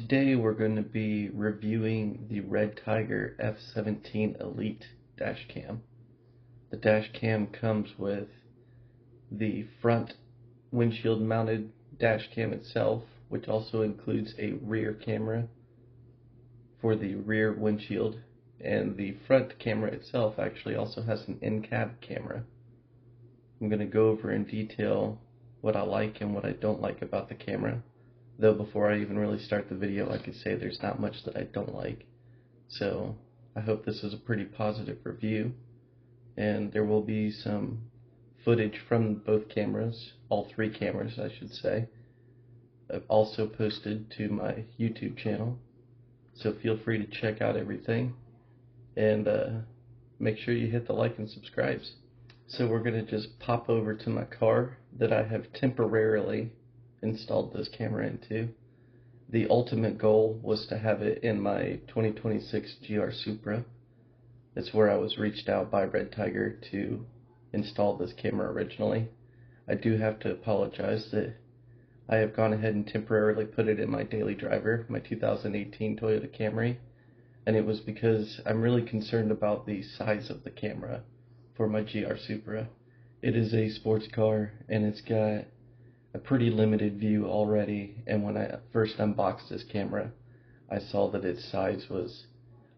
Today we're going to be reviewing the RedTiger F17 Elite dash cam. The dash cam comes with the front windshield mounted dash cam itself, which also includes a rear camera for the rear windshield, and the front camera itself actually also has an in-cab camera. I'm going to go over in detail what I like and what I don't like about the camera. Though before I even really start the video, I could say there's not much that I don't like. So I hope this is a pretty positive review, and there will be some footage from both cameras, all three cameras I should say. I've also posted to my YouTube channel, so feel free to check out everything, and make sure you hit the like and subscribes. So we're going to just pop over to my car that I have temporarily installed this camera into. The ultimate goal was to have it in my 2026 GR Supra. That's where I was reached out by RedTiger to install this camera originally. I do have to apologize that I have gone ahead and temporarily put it in my daily driver, my 2018 Toyota Camry, and it was because I'm really concerned about the size of the camera for my GR Supra. It is a sports car and it's got a pretty limited view already, and when I first unboxed this camera, I saw that its size was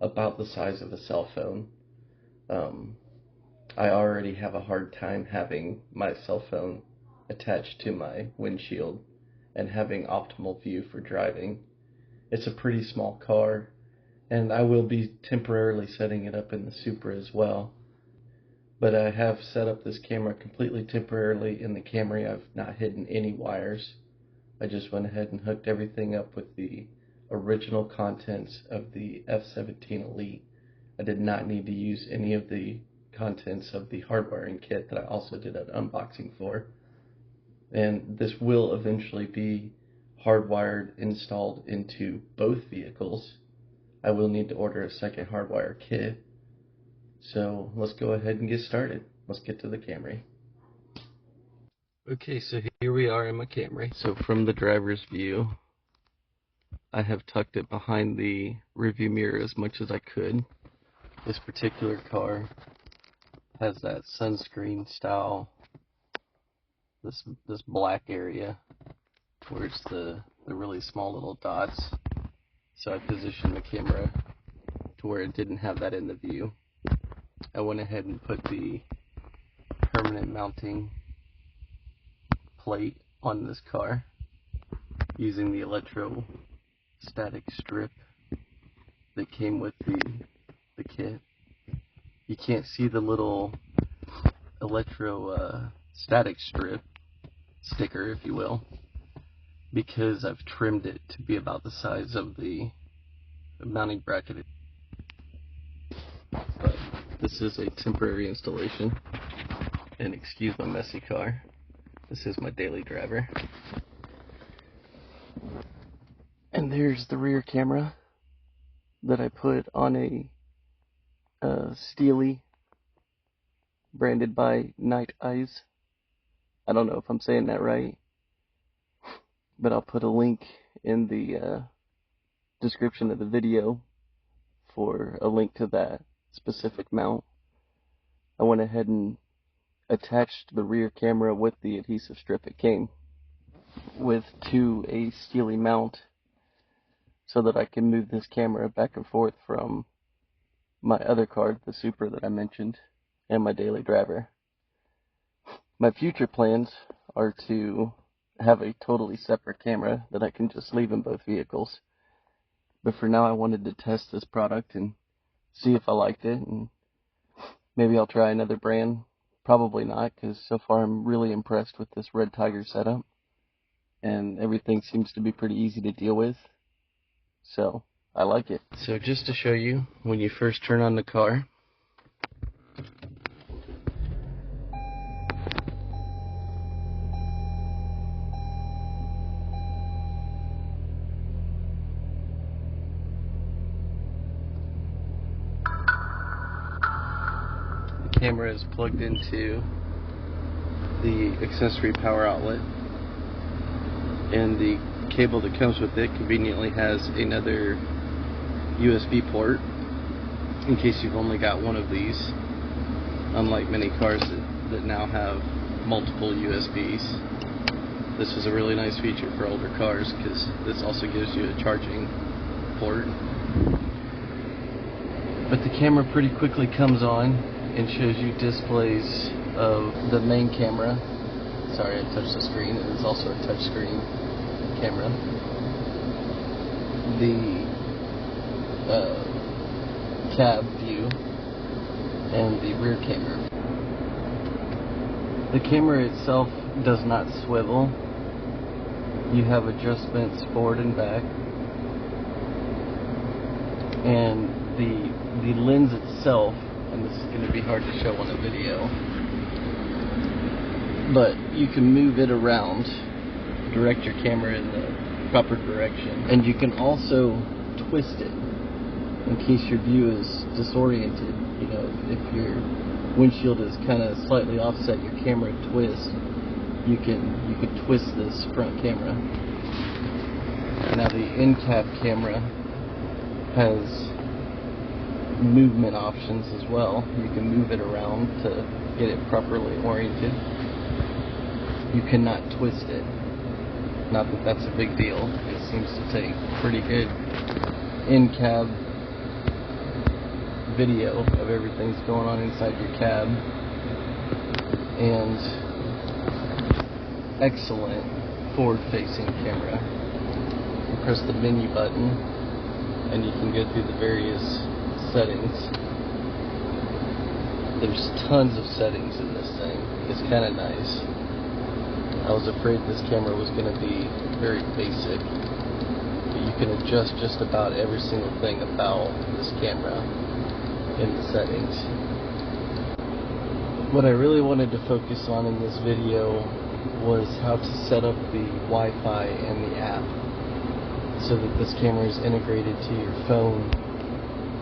about the size of a cell phone. I already have a hard time having my cell phone attached to my windshield and having optimal view for driving. It's a pretty small car, and I will be temporarily setting it up in the Supra as well. But I have set up this camera completely temporarily in the Camry. I've not hidden any wires. I just went ahead and hooked everything up with the original contents of the F17 Elite. I did not need to use any of the contents of the hardwiring kit that I also did an unboxing for. And this will eventually be hardwired installed into both vehicles. I will need to order a second hardwire kit. So let's go ahead and get started. Let's get to the Camry. Okay, so here we are in my Camry. So from the driver's view, I have tucked it behind the rearview mirror as much as I could. This particular car has that sunscreen style, this black area towards the really small little dots. So I positioned the camera to where it didn't have that in the view. I went ahead and put the permanent mounting plate on this car using the electrostatic strip that came with the kit. You can't see the little electrostatic strip sticker, if you will, because I've trimmed it to be about the size of the mounting bracket. But this is a temporary installation, and excuse my messy car. This is my daily driver. And there's the rear camera that I put on a Steely branded by Night Eyes. I don't know if I'm saying that right, but I'll put a link in the description of the video for a link to that specific mount. I went ahead and attached the rear camera with the adhesive strip it came with to a Steely mount so that I can move this camera back and forth from my other car, the Supra that I mentioned, and my daily driver. My future plans are to have a totally separate camera that I can just leave in both vehicles. But for now I wanted to test this product and see if I liked it, and maybe I'll try another brand. Probably not, because so far I'm really impressed with this RedTiger setup, and everything seems to be pretty easy to deal with, so I like it. So just to show you, when you first turn on the car, camera is plugged into the accessory power outlet, and the cable that comes with it conveniently has another USB port in case you've only got one of these, unlike many cars that now have multiple USBs. This is a really nice feature for older cars because this also gives you a charging port. But the camera pretty quickly comes on and shows you displays of the main camera. Sorry, I touched the screen. It is also a touch screen camera. The cab view and the rear camera. The camera itself does not swivel. You have adjustments forward and back, and the lens itself, and this is going to be hard to show on a video, but you can move it around, direct your camera in the proper direction, and you can also twist it in case your view is disoriented. You know, if your windshield is kind of slightly offset, your camera twists. You could twist this front camera. Now the in-cab camera has movement options as well. You can move it around to get it properly oriented. You cannot twist it. Not that that's a big deal. It seems to take pretty good in-cab video of everything's going on inside your cab. And excellent forward-facing camera. You press the menu button and you can go through the various settings. There's tons of settings in this thing. It's kind of nice. I was afraid this camera was going to be very basic, but you can adjust just about every single thing about this camera in the settings. What I really wanted to focus on in this video was how to set up the Wi-Fi and the app so that this camera is integrated to your phone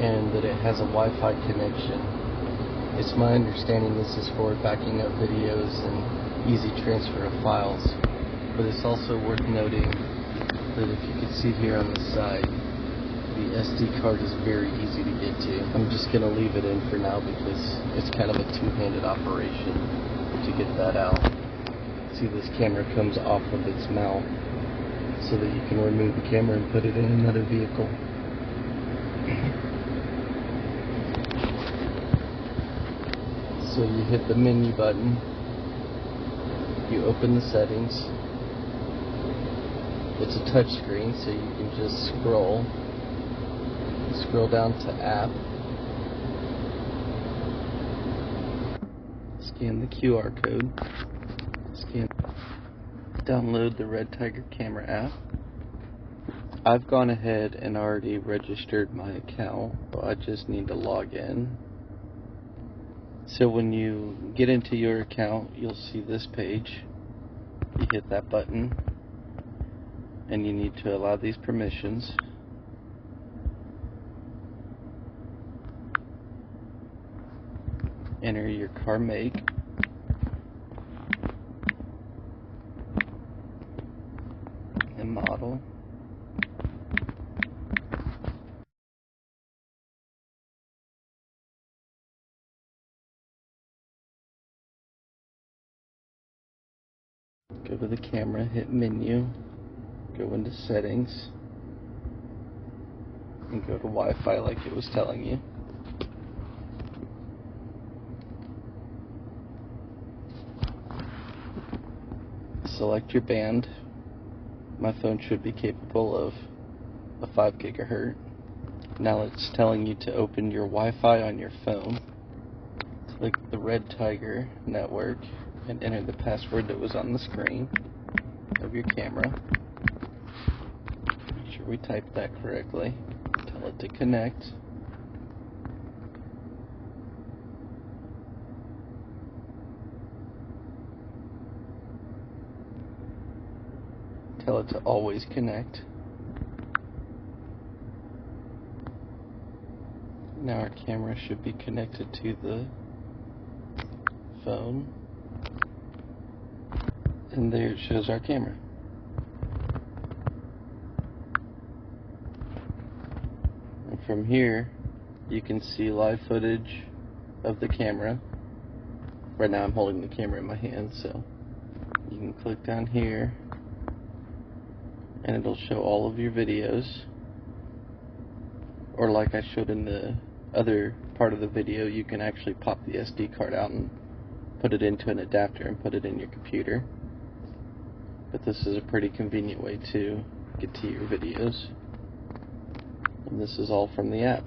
and that it has a Wi-Fi connection. It's my understanding this is for backing up videos and easy transfer of files, but it's also worth noting that if you can see here on the side, the SD card is very easy to get to. I'm just going to leave it in for now because it's kind of a two-handed operation to get that out. See, this camera comes off of its mount so that you can remove the camera and put it in another vehicle. So you hit the menu button, you open the settings. It's a touch screen, so you can just scroll down to app, scan the QR code, download the RedTiger camera app. I've gone ahead and already registered my account, so I just need to log in. So when you get into your account, you'll see this page. You hit that button and you need to allow these permissions. Enter your car make, and model. Go to the camera, hit menu, go into settings, and go to Wi-Fi like it was telling you. Select your band. My phone should be capable of a 5 gigahertz. Now it's telling you to open your Wi-Fi on your phone. Click the RedTiger network and enter the password that was on the screen of your camera. Make sure we typed that correctly. Tell it to connect. Tell it to always connect. Now our camera should be connected to the phone. And there it shows our camera. from here, you can see live footage of the camera. Right now I'm holding the camera in my hand, so you can click down here and it'll show all of your videos. Or like I showed in the other part of the video, you can actually pop the SD card out and put it into an adapter and put it in your computer. But this is a pretty convenient way to get to your videos. And this is all from the app.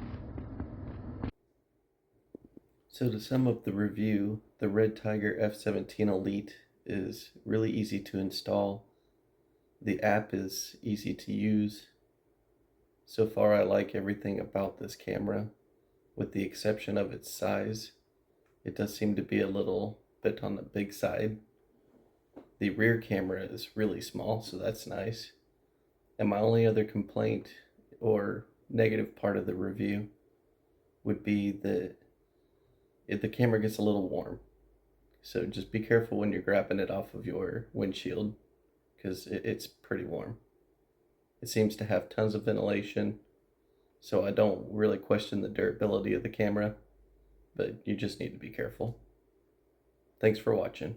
So to sum up the review, the RedTiger F17 Elite is really easy to install. The app is easy to use. So far I like everything about this camera, with the exception of its size. It does seem to be a little bit on the big side. The rear camera is really small, so that's nice. And my only other complaint or negative part of the review would be that the camera gets a little warm. So just be careful when you're grabbing it off of your windshield, because it's pretty warm. It seems to have tons of ventilation, so I don't really question the durability of the camera, but you just need to be careful. Thanks for watching.